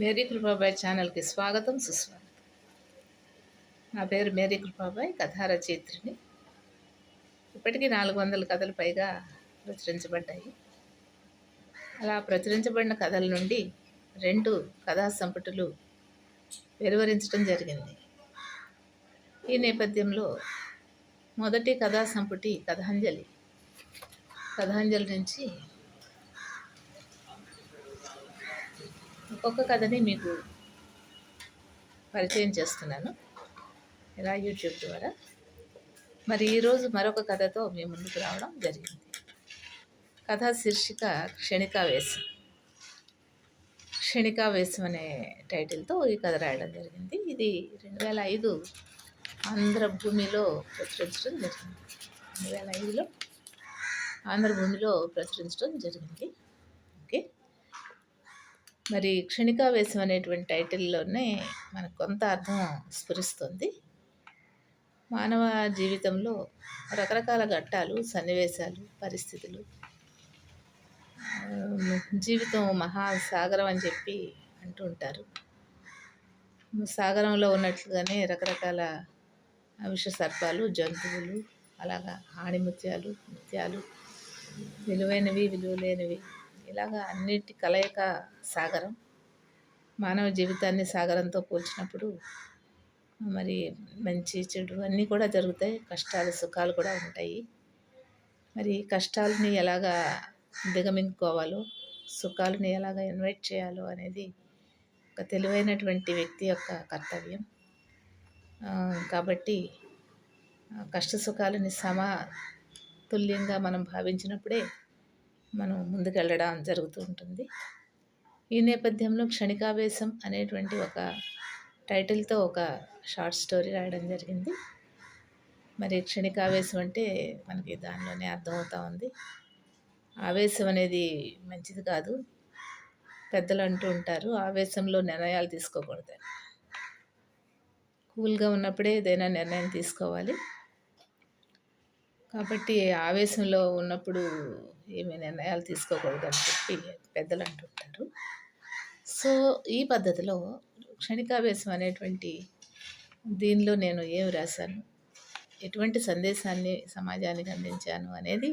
Mary Kripabai ఛానల్కి స్వాగతం సుస్వాగతం. నా పేరు మేరీ కృపాబాయ్, కథా రచయిత్రిని. ఇప్పటికీ 400 కథలు పైగా ప్రచురించబడ్డాయి. అలా ప్రచురించబడిన కథల నుండి 2 కథా సంపుటులు వెలువరించడం జరిగింది. ఈ నేపథ్యంలో మొదటి కథా సంపుటి కథాంజలి నుంచి ఒక్కొక్క కథని మీకు పరిచయం చేస్తున్నాను ఇలా యూట్యూబ్ ద్వారా. మరి ఈరోజు మరొక కథతో మీ ముందుకు రావడం జరిగింది. కథ శీర్షిక క్షణికావేశం అనే టైటిల్తో ఈ కథ రాయడం జరిగింది. ఇది 2005 ఆంధ్రభూమిలో ప్రచురించడం జరిగింది. 2005లో ఆంధ్రభూమిలో ప్రచురించడం జరిగింది. ఓకే, మరి క్షణికావేశం అనేటువంటి టైటిల్లోనే మనకు కొంత అర్థం స్ఫురిస్తుంది. మానవ జీవితంలో రకరకాల ఘట్టాలు, సన్నివేశాలు, పరిస్థితులు, జీవితం మహాసాగరం అని చెప్పి అంటూ ఉంటారు. సాగరంలో ఉన్నట్లుగానే రకరకాల విష సర్పాలు, జంతువులు, అలాగా ఆణిముత్యాలు, ముత్యాలు, విలువైనవి, విలువలేనివి, ఇలాగా అన్నిటి కలయిక సాగరం. మానవ జీవితాన్ని సాగరంతో పోల్చినప్పుడు మరి మంచి చెడు అన్నీ కూడా జరుగుతాయి. కష్టాలు సుఖాలు కూడా ఉంటాయి. మరి కష్టాలని ఎలాగా దిగమింగుకోవాలో, సుఖాలని ఎలాగా ఇన్వైట్ చేయాలో అనేది ఒక తెలివైనటువంటి వ్యక్తి యొక్క కర్తవ్యం. కాబట్టి కష్ట సుఖాలని సమతుల్యంగా మనం భావించినప్పుడే మనం ముందుకెళ్ళడం జరుగుతూ ఉంటుంది. ఈ నేపథ్యంలో క్షణికావేశం అనేటువంటి ఒక టైటిల్తో ఒక షార్ట్ స్టోరీ రాయడం జరిగింది. మరి క్షణికావేశం అంటే మనకి దానిలోనే అర్థమవుతూ ఉంది. ఆవేశం అనేది మంచిది కాదు. పెద్దలు అంటూ ఉంటారు, ఆవేశంలో నిర్ణయాలు తీసుకోకూడదు. కూల్గా ఉన్నప్పుడే ఏదైనా నిర్ణయం తీసుకోవాలి. కాబట్టి ఆవేశంలో ఉన్నప్పుడు ఏమీ నిర్ణయాలు తీసుకోకూడదు అని చెప్పి పెద్దలు అంటుంటారు. సో ఈ పద్ధతిలో క్షణికావేశం అనేటువంటి దీనిలో నేను ఏమి రాశాను, ఎటువంటి సందేశాన్ని సమాజానికి అందించాను అనేది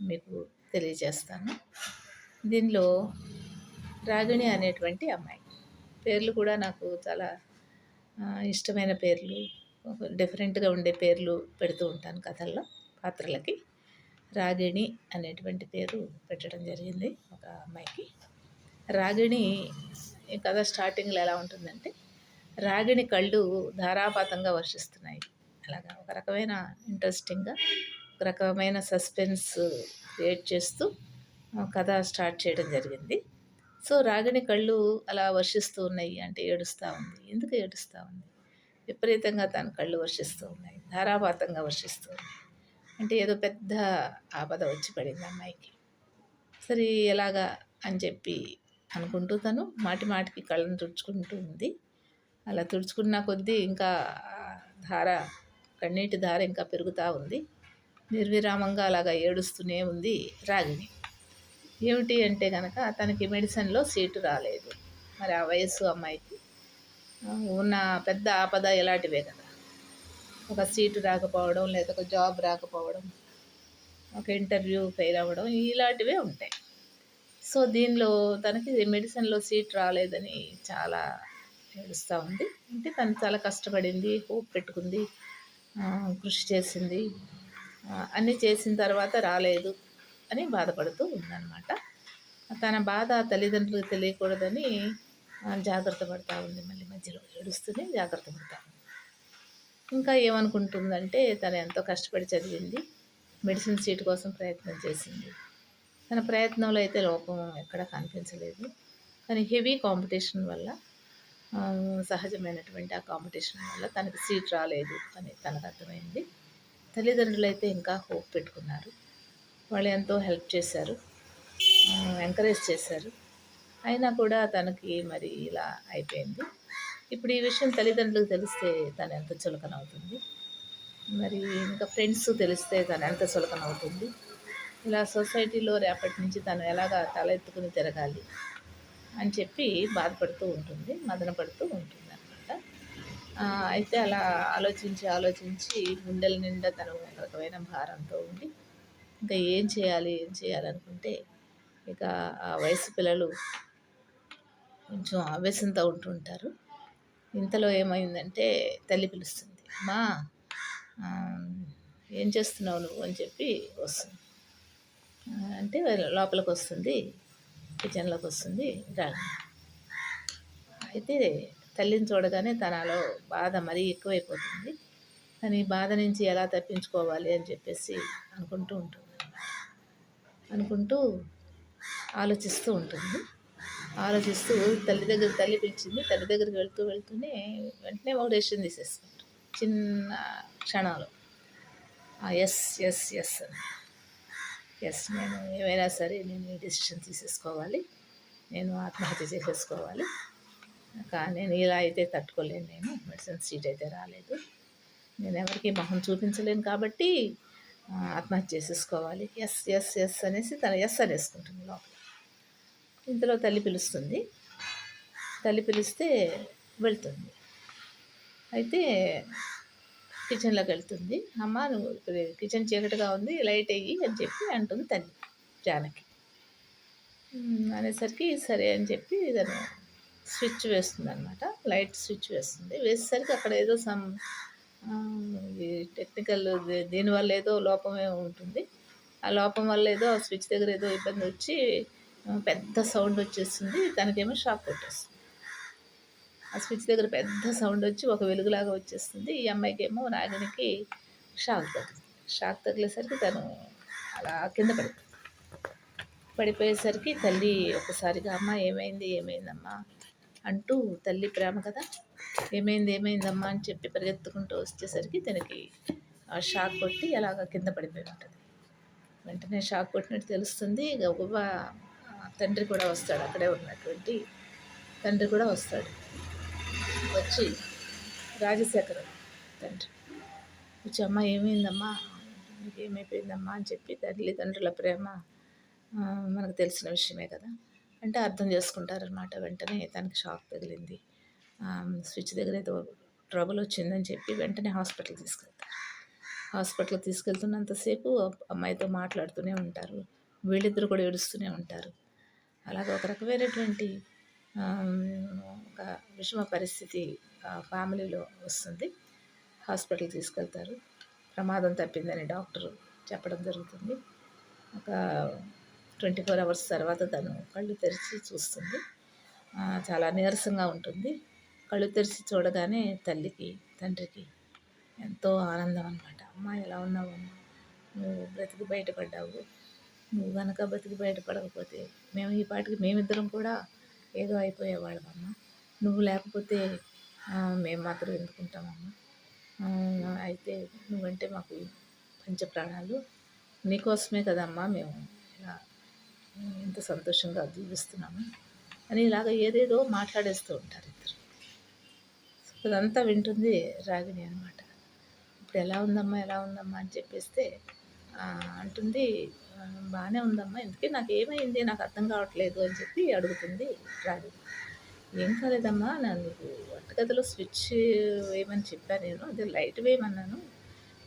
మీకు తెలియజేస్తాను. దీనిలో రాగిణి అనేటువంటి అమ్మాయి పేర్లు కూడా నాకు చాలా ఇష్టమైన పేర్లు, డిఫరెంట్గా ఉండే పేర్లు పెడుతూ ఉంటాను కథల్లో పాత్రలకి. రాగిణి అనేటువంటి పేరు పెట్టడం జరిగింది ఒక అమ్మాయికి. రాగిణి ఈ కథ స్టార్టింగ్లో ఎలా ఉంటుందంటే, రాగిణి కళ్ళు ధారాపాతంగా వర్షిస్తున్నాయి. అలాగా ఒక రకమైన ఇంట్రెస్టింగ్గా, ఒక రకమైన సస్పెన్స్ క్రియేట్ చేస్తూ కథ స్టార్ట్ చేయడం జరిగింది. సో రాగిణి కళ్ళు అలా వర్షిస్తూ ఉన్నాయి అంటే ఏడుస్తూ ఉంది. ఎందుకు ఏడుస్తూ ఉంది? విపరీతంగా తన కళ్ళు వర్షిస్తూ ఉన్నాయి, ధారాపాతంగా వర్షిస్తూ ఉన్నాయి. అంటే ఏదో పెద్ద ఆపద వచ్చి పడింది అమ్మాయికి. సరే ఎలాగా అని చెప్పి అనుకుంటూ తను మాటి మాటికి కళ్ళను తుడుచుకుంటూ ఉంది. అలా తుడుచుకున్న కొద్దీ ఇంకా కన్నీటి ధార ఇంకా పెరుగుతూ ఉంది. నిర్విరామంగా అలాగా ఏడుస్తూనే ఉంది రాగిణి. ఏమిటి అంటే కనుక తనకి మెడిసిన్లో సీటు రాలేదు. మరి ఆ వయస్సు అమ్మాయికి ఉన్న పెద్ద ఆపద ఎలాంటివే కదా, ఒక సీటు రాకపోవడం, లేదా ఒక జాబ్ రాకపోవడం, ఒక ఇంటర్వ్యూ ఫెయిల్ అవ్వడం, ఇలాంటివే ఉంటాయి. సో దీనిలో తనకి మెడిసిన్లో సీట్ రాలేదని చాలా ఏడుస్తూ ఉంది. అంటే తను చాలా కష్టపడింది, హోప్ పెట్టుకుంది, కృషి చేసింది, అన్నీ చేసిన తర్వాత రాలేదు అని బాధపడుతూ ఉందన్నమాట. తన బాధ తల్లిదండ్రులకు తెలియకూడదని జాగ్రత్త పడుతూ ఉంది. మళ్ళీ మధ్యలో ఏడుస్తూనే జాగ్రత్త పడుతూ ఉంది. ఇంకా ఏమనుకుంటుందంటే, తను ఎంతో కష్టపడి చదివింది, మెడిసిన్ సీట్ కోసం ప్రయత్నం చేసింది. తన ప్రయత్నంలో అయితే లోపం ఎక్కడా కనిపించలేదు. కానీ హెవీ కాంపిటీషన్ వల్ల, సహజమైనటువంటి ఆ కాంపిటీషన్ వల్ల తనకి సీట్ రాలేదు అని తనకు అర్థమైంది. తల్లిదండ్రులు అయితే ఇంకా హోప్ పెట్టుకున్నారు. వాళ్ళు ఎంతో హెల్ప్ చేశారు, ఎంకరేజ్ చేశారు. అయినా కూడా తనకి మరి ఇలా అయిపోయింది. ఇప్పుడు ఈ విషయం తల్లిదండ్రులకు తెలిస్తే తను ఎంత చులకన అవుతుంది, మరి ఇంకా ఫ్రెండ్స్ తెలిస్తే తను ఎంత చులకన అవుతుంది. ఇలా సొసైటీలో రేపటి నుంచి తను ఎలాగా తల ఎత్తుకుని తిరగాలి, అని చెప్పి బాధపడుతూ ఉంటుంది, మదన పడుతూ ఉంటుందనమాట. అయితే అలా ఆలోచించి, ఆలోచించి గుండెల నిండా తను ఒక రకమైన భారంతో ఉండి, ఇంకా ఏం చేయాలి, ఏం చేయాలనుకుంటే, ఇక ఆ వయసు పిల్లలు కొంచెం ఆవేశంతో ఉంటుంటారు. ఇంతలో ఏమైందంటే తల్లి పిలుస్తుంది. అమ్మా, ఏం చేస్తున్నావు నువ్వు అని చెప్పి వస్తుంది. అంటే లోపలికి వస్తుంది, కిచెన్లోకి వస్తుంది రాగి. అయితే తల్లిని చూడగానే తనలో బాధ మరీ ఎక్కువైపోతుంది. కానీ బాధ నుంచి ఎలా తప్పించుకోవాలి అని చెప్పేసి అనుకుంటూ ఉంటుంది, అనుకుంటూ ఆలోచిస్తూ ఉంటుంది. ఆలోచిస్తూ తల్లి పిలిచింది. తల్లి దగ్గరికి వెళ్తూనే వెంటనే ఒక డెసిషన్ తీసేసుకుంటాం చిన్న క్షణంలో. ఎస్ ఎస్ ఎస్ అని, ఎస్ నేను ఏమైనా సరే నేను ఈ డెసిషన్ తీసేసుకోవాలి, నేను ఆత్మహత్య చేసేసుకోవాలి. కానీ నేను ఇలా అయితే తట్టుకోలేను, నేను మెడిసిన్ సీట్ అయితే రాలేదు, నేను ఎవరికి మొహం చూపించలేను కాబట్టి ఆత్మహత్య చేసేసుకోవాలి. ఎస్ ఎస్ ఎస్ అనేసి తన ఎస్ అనేసుకుంటుంది లోపల. ఇంతలో తల్లి పిలుస్తుంది. తల్లి పిలిస్తే వెళ్తుంది. అయితే కిచెన్లోకి వెళ్తుంది. అమ్మ నువ్వు కిచెన్ చీకటిగా ఉంది, లైట్ వెయ్యి అని చెప్పి అంటుంది తల్లి జానకి. అనేసరికి సరే అని చెప్పి తను స్విచ్ వేస్తుంది అనమాట, లైట్ స్విచ్ వేస్తుంది. వేసేసరికి అక్కడ ఏదో టెక్నికల్ దీనివల్ల ఏదో లోపమే ఉంటుంది. ఆ లోపం వల్ల ఏదో ఆ స్విచ్ దగ్గర ఏదో ఇబ్బంది వచ్చి పెద్ద సౌండ్ వచ్చేస్తుంది. తనకేమో షాక్ కొట్టేస్తుంది. ఆ స్విచ్ దగ్గర పెద్ద సౌండ్ వచ్చి ఒక వెలుగులాగా వచ్చేస్తుంది. ఈ అమ్మాయికేమో రాగిణికి షాక్ తగ్గుతుంది. షాక్ తగిలేసరికి తను అలా కింద పడిపోయేసరికి తల్లి ఒకసారిగా అమ్మ ఏమైందమ్మా అంటూ, తల్లి ప్రేమ కదా, ఏమైందమ్మా అని చెప్పి పరిగెత్తుకుంటూ వచ్చేసరికి తనకి షాక్ కొట్టి అలాగ కింద పడిపోయి ఉంటుంది. వెంటనే షాక్ కొట్టినట్టు తెలుస్తుంది. గబగబా తండ్రి కూడా వస్తాడు, అక్కడే ఉన్నటువంటి తండ్రి కూడా వస్తాడు. వచ్చి రాజశేఖర్ తండ్రి వచ్చి అమ్మ ఏమైందమ్మా, నీకు ఏమైపోయిందమ్మా అని చెప్పి తల్లిదండ్రుల ప్రేమ మనకు తెలిసిన విషయమే కదా, అంటే అర్థం చేసుకుంటారనమాట. వెంటనే తనకి షాక్ తగిలింది, స్విచ్ దగ్గర ఏదో ట్రబుల్ వచ్చిందని చెప్పి వెంటనే హాస్పిటల్కి తీసుకెళ్తారు. హాస్పిటల్కి తీసుకెళ్తున్నంతసేపు అమ్మాయితో మాట్లాడుతూనే ఉంటారు. వీళ్ళిద్దరు కూడా ఏడుస్తూనే ఉంటారు. అలాగే ఒక రకమైనటువంటి ఒక విషమ పరిస్థితి ఫ్యామిలీలో వస్తుంది. హాస్పిటల్కి తీసుకెళ్తారు. ప్రమాదం తప్పిందని డాక్టరు చెప్పడం జరుగుతుంది. ఒక 24 hours తర్వాత తను కళ్ళు తెరిచి చూస్తుంది. చాలా నీరసంగా ఉంటుంది. కళ్ళు తెరిచి చూడగానే తల్లికి తండ్రికి ఎంతో ఆనందం అనమాట. అమ్మ ఎలా ఉన్నావు అమ్మ, నువ్వు బ్రతికి బయటపడ్డావు, నువ్వు కనుక బ్రతికి బయటపడకపోతే మేము ఈ పాటికి మేమిద్దరం కూడా ఏదో అయిపోయేవాళ్ళమమ్మ, నువ్వు లేకపోతే మేము మాత్రం ఎందుకుంటామమ్మా, అయితే నువ్వంటే మాకు పంచప్రాణాలు, నీకోసమే కదమ్మా మేము ఇలా ఇంత సంతోషంగా జీవిస్తున్నాము అని ఇలాగ ఏదేదో మాట్లాడేస్తూ ఉంటారు ఇద్దరు. అదంతా వింటుంది రాగిణి అనమాట. ఇప్పుడు ఎలా ఉందమ్మా అని చెప్పేస్తే అంటుంది, బాగానే ఉందమ్మా, ఎందుకే నాకు ఏమైంది నాకు అర్థం కావట్లేదు అని చెప్పి అడుగుతుంది రాగిణి. ఏం కాలేదమ్మా, నీకు వంటగదిలో స్విచ్ వేయమని చెప్పాను, నేను అదే లైట్ వేయమన్నాను,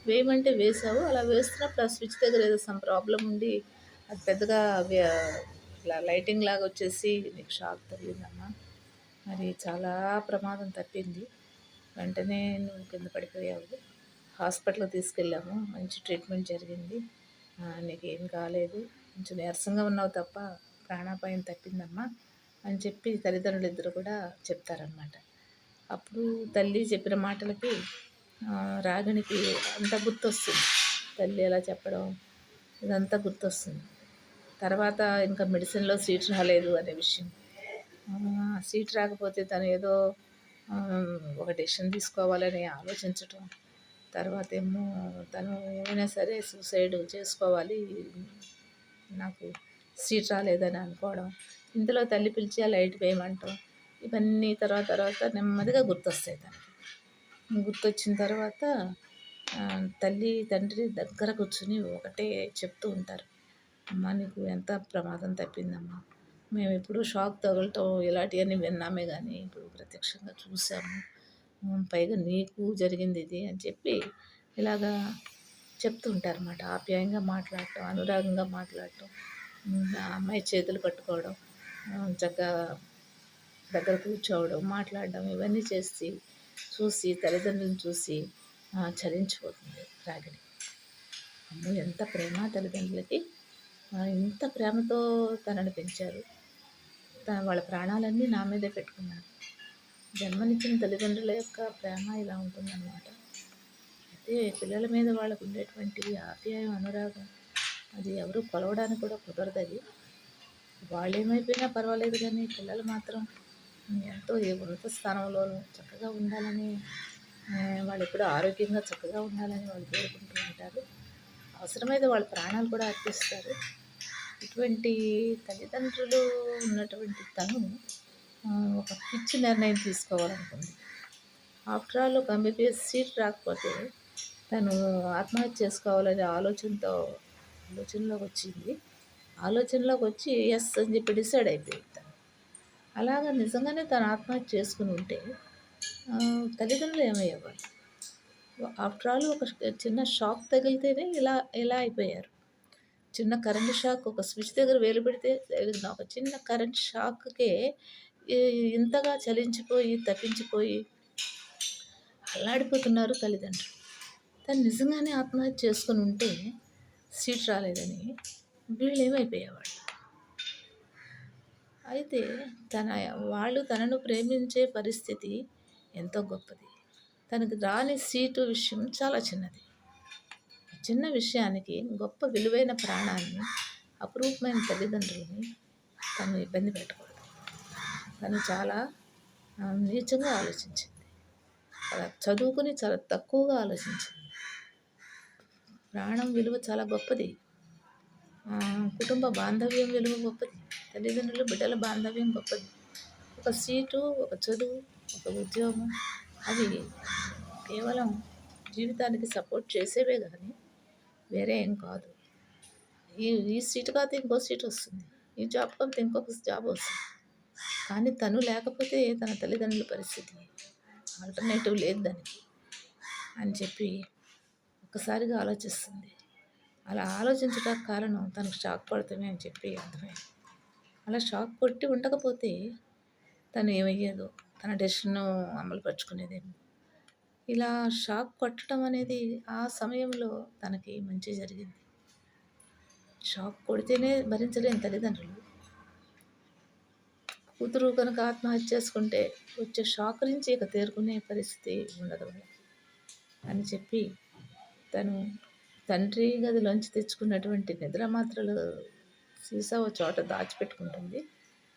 వేయమంటే వేసావు, అలా వేస్తున్నప్పుడు ఆ స్విచ్ దగ్గర ఏదో సమ్ ప్రాబ్లం ఉండి అది పెద్దగా ఇట్లా లైటింగ్ లాగా వచ్చేసి నీకు షాక్ తగిలిందమ్మా, మరి చాలా ప్రమాదం తప్పింది, వెంటనే నువ్వు కింద పడిపోయావు, హాస్పిటల్కి తీసుకెళ్ళాము, మంచి ట్రీట్మెంట్ జరిగింది, నీకేం కాలేదు, కొంచెం నీరసంగా ఉన్నావు తప్ప ప్రాణాపాయం తప్పిందమ్మా అని చెప్పి తల్లిదండ్రులు ఇద్దరు కూడా చెప్తారనమాట. అప్పుడు తల్లి చెప్పిన మాటలకి రాగిణికి అంతా గుర్తొస్తుంది. తల్లి ఎలా చెప్పడం ఇదంతా గుర్తొస్తుంది. తర్వాత ఇంకా మెడిసిన్లో సీట్ రాలేదు అనే విషయం, సీట్ రాకపోతే తను ఏదో ఒక డెసిషన్ తీసుకోవాలని ఆలోచించటం, తర్వాత ఏమో తను ఏమైనా సరే సూసైడ్ చేసుకోవాలి, నాకు సీట్ రాలేదని అనుకోవడం, ఇంతలో తల్లి పిలిచి ఆ లైట్ వేయమంటాం, ఇవన్నీ తర్వాత నెమ్మదిగా గుర్తొస్తాయి తనకి. గుర్తొచ్చిన తర్వాత తల్లి తండ్రి దగ్గర కూర్చుని ఒకటే చెప్తూ ఉంటారు, అమ్మ నీకు ఎంత ప్రమాదం తప్పిందమ్మా, మేమెప్పుడూ షాక్ తగలటం ఇలాంటియన్నీ విన్నామే గానీ, ఇప్పుడు ప్రత్యక్షంగా చూసాము. పైగా నీకు జరిగిందిది అని చెప్పి ఇలాగా చెప్తూ ఉంటారన్నమాట. ఆప్యాయంగా మాట్లాడటం, అనురాగంగా మాట్లాడటం, ఆ అమ్మాయి చేతులు పట్టుకోవడం, చక్కగా దగ్గర కూర్చోవడం, మాట్లాడడం ఇవన్నీ చూసి తల్లిదండ్రులను చూసి చలించిపోతుంది రాగిణి. అమ్మో! ఎంత ప్రేమ తల్లిదండ్రులకి. ఇంత ప్రేమతో తనని పెంచారు. వాళ్ళ ప్రాణాలన్నీ నా మీదే పెట్టుకున్నారు. జన్మనిచ్చిన తల్లిదండ్రుల యొక్క ప్రేమ ఇలా ఉంటుందన్నమాట. అయితే పిల్లల మీద వాళ్ళకు ఉండేటువంటి ఆప్యాయం, అనురాగం అది ఎవరు కొలవడానికి కూడా కుదరదది. వాళ్ళేమైపోయినా పర్వాలేదు కానీ పిల్లలు మాత్రం ఎంతో ఏ ఉన్నత స్థానంలోనూ చక్కగా ఉండాలని, వాళ్ళు ఎప్పుడూ ఆరోగ్యంగా చక్కగా ఉండాలని వాళ్ళు కోరుకుంటూ ఉంటారు. అవసరమైతే వాళ్ళ ప్రాణాలు కూడా అర్పిస్తారు. ఇటువంటి తల్లిదండ్రులు ఉన్నటువంటి తను ఒక పిచ్చి నిర్ణయం తీసుకోవాలనుకుంది. ఆఫ్టర్ ఆల్ ఒక ఎంబీబీఎస్ సీట్ రాకపోతే తను ఆత్మహత్య చేసుకోవాలనే ఆలోచనలోకి వచ్చింది. ఆలోచనలోకి వచ్చి ఎస్ అని చెప్పి డిసైడ్ అయిపోయింది తను. అలాగా నిజంగానే తను ఆత్మహత్య చేసుకుని ఉంటే తల్లిదండ్రులు ఏమయ్యేవాళ్ళు? ఆఫ్టర్ ఆల్ ఒక చిన్న షాక్ తగిలితేనే ఇలా అయిపోయారు. చిన్న కరెంట్ షాక్, ఒక స్విచ్ దగ్గర వేలు పెడితే తగిలిన ఒక చిన్న కరెంట్ షాక్‌కే ఇంతగా చలించిపోయి, తప్పించిపోయి అల్లాడిపోతున్నారు తల్లిదండ్రులు. తను నిజంగానే ఆత్మహత్య చేసుకుని ఉంటే సీట్ రాలేదని వీళ్ళేమైపోయేవాళ్ళు? అయితే వాళ్ళు తనను ప్రేమించే పరిస్థితి ఎంతో గొప్పది. తనకు రాని సీటు విషయం చాలా చిన్నది. చిన్న విషయానికి గొప్ప విలువైన ప్రాణాన్ని, అపురూపమైన తల్లిదండ్రులని తను ఇబ్బంది పెట్టకూడదు. తను చాలా నీచంగా ఆలోచించింది. అలా చదువుకుని చాలా తక్కువగా ఆలోచించింది. ప్రాణం విలువ చాలా గొప్పది. కుటుంబ బాంధవ్యం విలువ గొప్పది. తల్లిదండ్రులు బిడ్డల బాంధవ్యం గొప్పది. ఒక సీటు, ఒక చదువు, ఒక ఉద్యోగం అవి కేవలం జీవితానికి సపోర్ట్ చేసేవే కానీ వేరే ఏం కాదు. ఈ సీటు కాకపోతే ఇంకో సీట్ వస్తుంది. ఈ జాబ్ కాకపోతే ఇంకొక జాబ్ వస్తుంది. కానీ తను లేకపోతే తన తల్లిదండ్రుల పరిస్థితి ఆల్టర్నేటివ్ లేదు దానికి అని చెప్పి ఒక్కసారిగా ఆలోచిస్తుంది. అలా ఆలోచించడానికి కారణం తనకు షాక్ కొడతామే అని చెప్పి అర్థమైంది. అలా షాక్ కొట్టి ఉండకపోతే తను ఏమయ్యేదో, తన డెసిషన్ అమలు పరుచుకునేదేమో. ఇలా షాక్ కొట్టడం అనేది ఆ సమయంలో తనకి మంచి జరిగింది. షాక్ కొడితేనే భరించలేని తల్లిదండ్రులు కూతురు కనుక ఆత్మహత్య చేసుకుంటే వచ్చే షాక్ నుంచి ఇక తేరుకునే పరిస్థితి ఉండదు అని చెప్పి తను తండ్రి గదిలోంచి తెచ్చుకున్నటువంటి నిద్ర మాత్రలు సీసా ఓ చోట దాచిపెట్టుకుంటుంది.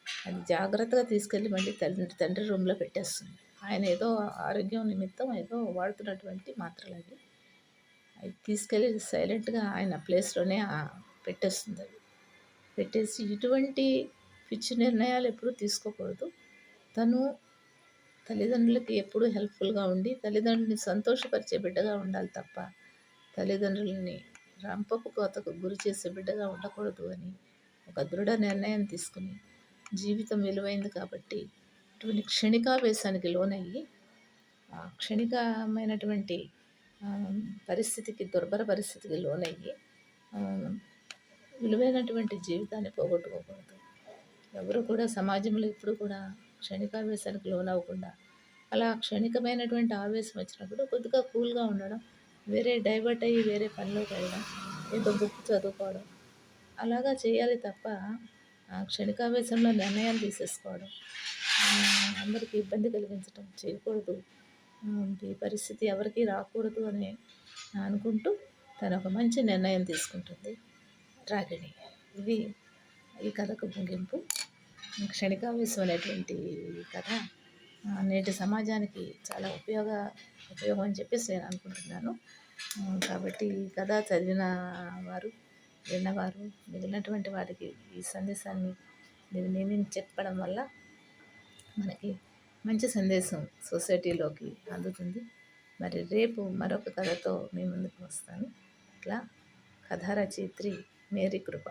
అది జాగ్రత్తగా తీసుకెళ్ళి మళ్ళీ తండ్రి రూమ్లో పెట్టేస్తుంది. ఆయన ఏదో ఆరోగ్యం నిమిత్తం ఏదో వాడుతున్నటువంటి మాత్రలు అవి తీసుకెళ్ళి సైలెంట్గా ఆయన ప్లేస్లోనే పెట్టేస్తుంది. అవి పెట్టేసి ఇటువంటి పిచ్చి నిర్ణయాలు ఎప్పుడూ తీసుకోకూడదు. తను తల్లిదండ్రులకి ఎప్పుడూ హెల్ప్ఫుల్గా ఉండి తల్లిదండ్రులని సంతోషపరిచే బిడ్డగా ఉండాలి తప్ప తల్లిదండ్రులని రంపపు కోతకు గురి చేసే బిడ్డగా ఉండకూడదు అని ఒక దృఢ నిర్ణయం తీసుకుని, జీవితం విలువైంది కాబట్టి ఇటువంటి క్షణికావేశానికి లోనయ్యి క్షణికమైనటువంటి దుర్భర పరిస్థితికి లోనయ్యి విలువైనటువంటి జీవితాన్ని పోగొట్టుకోకూడదు. ఎవరు కూడా సమాజంలో ఎప్పుడు కూడా క్షణికావేశానికి లోనవ్వకుండా అలా క్షణికమైనటువంటి ఆవేశం వచ్చినప్పుడు కొద్దిగా కూల్గా ఉండడం, వేరే డైవర్ట్ అయ్యి వేరే పనిలోకి వెళ్ళడం, ఏదో బుక్ చదువుకోవడం అలాగా చేయాలి తప్ప క్షణికావేశంలో నిర్ణయాలు తీసేసుకోవడం, అందరికీ ఇబ్బంది కలిగించడం చేయకూడదు. ఈ పరిస్థితి ఎవరికీ రాకూడదు అని అనుకుంటూ తను ఒక మంచి నిర్ణయం తీసుకుంటుంది రాగిణి. ఇది ఈ కథకు ముగింపు. క్షణికావేశం అనేటువంటి కథ నేటి సమాజానికి చాలా ఉపయోగం అని చెప్పేసి నేను అనుకుంటున్నాను. కాబట్టి ఈ కథ చదివిన వారు, విన్నవారు, మిగిలినటువంటి వారికి ఈ సందేశాన్ని నేను చెప్పడం వల్ల మనకి మంచి సందేశం సొసైటీలోకి అందుతుంది. మరి రేపు మరొక కథతో మీ ముందుకు వస్తాను. ఇట్లా కథా రచయిత్రి మేరీ కృప.